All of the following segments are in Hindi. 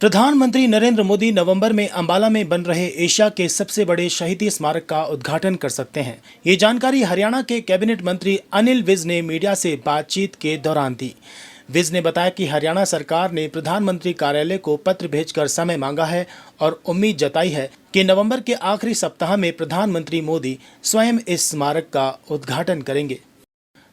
प्रधानमंत्री नरेंद्र मोदी नवंबर में अंबाला में बन रहे एशिया के सबसे बड़े शहीदी स्मारक का उद्घाटन कर सकते हैं। ये जानकारी हरियाणा के कैबिनेट मंत्री अनिल विज ने मीडिया से बातचीत के दौरान दी। विज ने बताया कि हरियाणा सरकार ने प्रधानमंत्री कार्यालय को पत्र भेजकर समय मांगा है और उम्मीद जताई है कि नवंबर के आखिरी सप्ताह में प्रधानमंत्री मोदी स्वयं इस स्मारक का उद्घाटन करेंगे।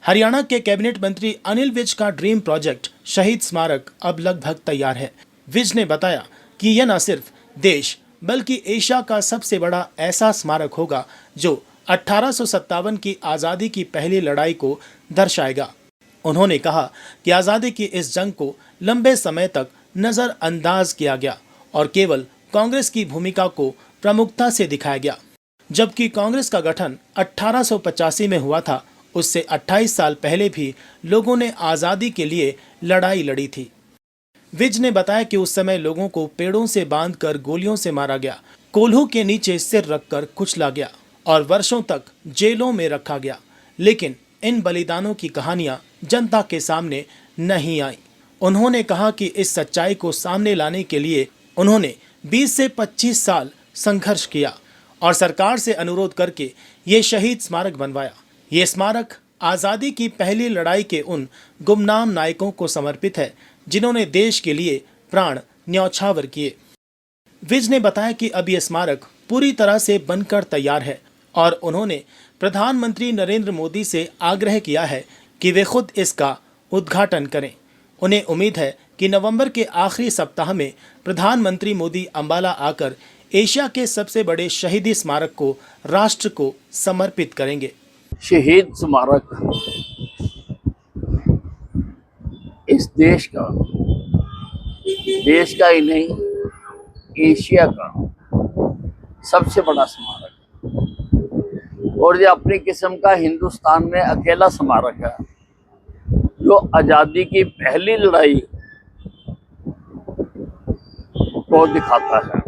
हरियाणा के कैबिनेट मंत्री अनिल विज का ड्रीम प्रोजेक्ट शहीद स्मारक अब लगभग तैयार है। विज ने बताया कि यह न सिर्फ देश बल्कि एशिया का सबसे बड़ा ऐसा स्मारक होगा जो 1857 की आज़ादी की पहली लड़ाई को दर्शाएगा। उन्होंने कहा कि आज़ादी की इस जंग को लंबे समय तक नज़रअंदाज किया गया और केवल कांग्रेस की भूमिका को प्रमुखता से दिखाया गया। जबकि कांग्रेस का गठन 1885 में हुआ था, उससे 28 साल पहले भी लोगों ने आज़ादी के लिए लड़ाई लड़ी थी। विज ने बताया कि उस समय लोगों को पेड़ों से बांधकर गोलियों से मारा गया, कोल्हू के नीचे सिर रखकर कुचला गया और वर्षों तक जेलों में रखा गया। लेकिन इन बलिदानों की कहानियां जनता के सामने नहीं आई। उन्होंने कहा कि इस सच्चाई को सामने लाने के लिए उन्होंने 20 से 25 साल संघर्ष किया और सरकार से अनुरोध करके ये शहीद स्मारक बनवाया। ये स्मारक आज़ादी की पहली लड़ाई के उन गुमनाम नायकों को समर्पित है जिन्होंने देश के लिए प्राण न्यौछावर किए। विज ने बताया कि अब यह स्मारक पूरी तरह से बनकर तैयार है और उन्होंने प्रधानमंत्री नरेंद्र मोदी से आग्रह किया है कि वे खुद इसका उद्घाटन करें। उन्हें उम्मीद है कि नवंबर के आखिरी सप्ताह में प्रधानमंत्री मोदी अंबाला आकर एशिया के सबसे बड़े शहीदी स्मारक को राष्ट्र को समर्पित करेंगे। शहीद स्मारक इस देश का ही नहीं, एशिया का सबसे बड़ा स्मारक और ये अपनी किस्म का हिंदुस्तान में अकेला स्मारक है जो आज़ादी की पहली लड़ाई को दिखाता है।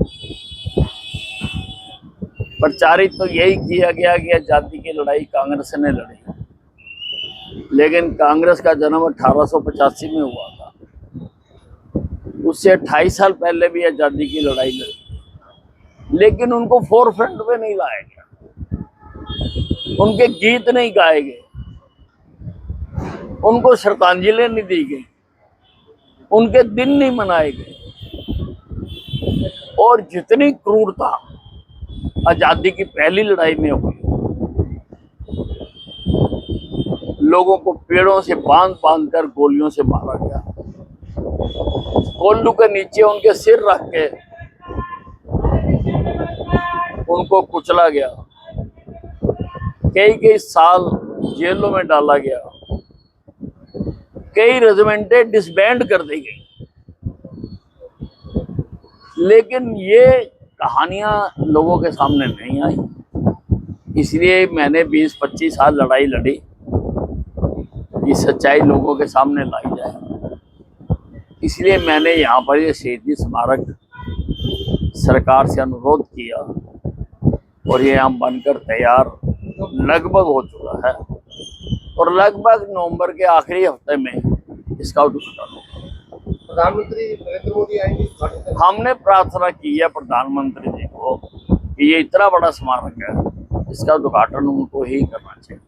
प्रचारित तो यही किया गया कि आज़ादी की लड़ाई कांग्रेस ने लड़ी, लेकिन कांग्रेस का जन्म 1885 में हुआ था। उससे 28 साल पहले भी आज़ादी की लड़ाई लड़ी, लेकिन उनको फोर फ्रंट पे नहीं लाया गया, उनके गीत नहीं गाए गए, उनको श्रद्धांजलि नहीं दी गई, उनके दिन नहीं मनाए गए और जितनी क्रूरता आज़ादी की पहली लड़ाई में हुई, लोगों को पेड़ों से बांध कर गोलियों से मारा गया, कोल्हू के नीचे उनके सिर रख के उनको कुचला गया, कई साल जेलों में डाला गया, कई रेजिमेंटें डिसबैंड कर दी गई। लेकिन ये कहानियां लोगों के सामने नहीं आई, इसलिए मैंने 20-25 साल लड़ाई लड़ी, ये सच्चाई लोगों के सामने लाई जाए। इसलिए मैंने यहाँ पर ये शहीदी स्मारक सरकार से अनुरोध किया और ये यहाँ बनकर तैयार लगभग हो चुका है और लगभग नवंबर के आखिरी हफ्ते में इसका उद्घाटन होगा। प्रधानमंत्री नरेंद्र मोदी आएंगे। हमने प्रार्थना की है प्रधानमंत्री जी को कि ये इतना बड़ा स्मारक है, इसका उद्घाटन उनको ही करना चाहिए।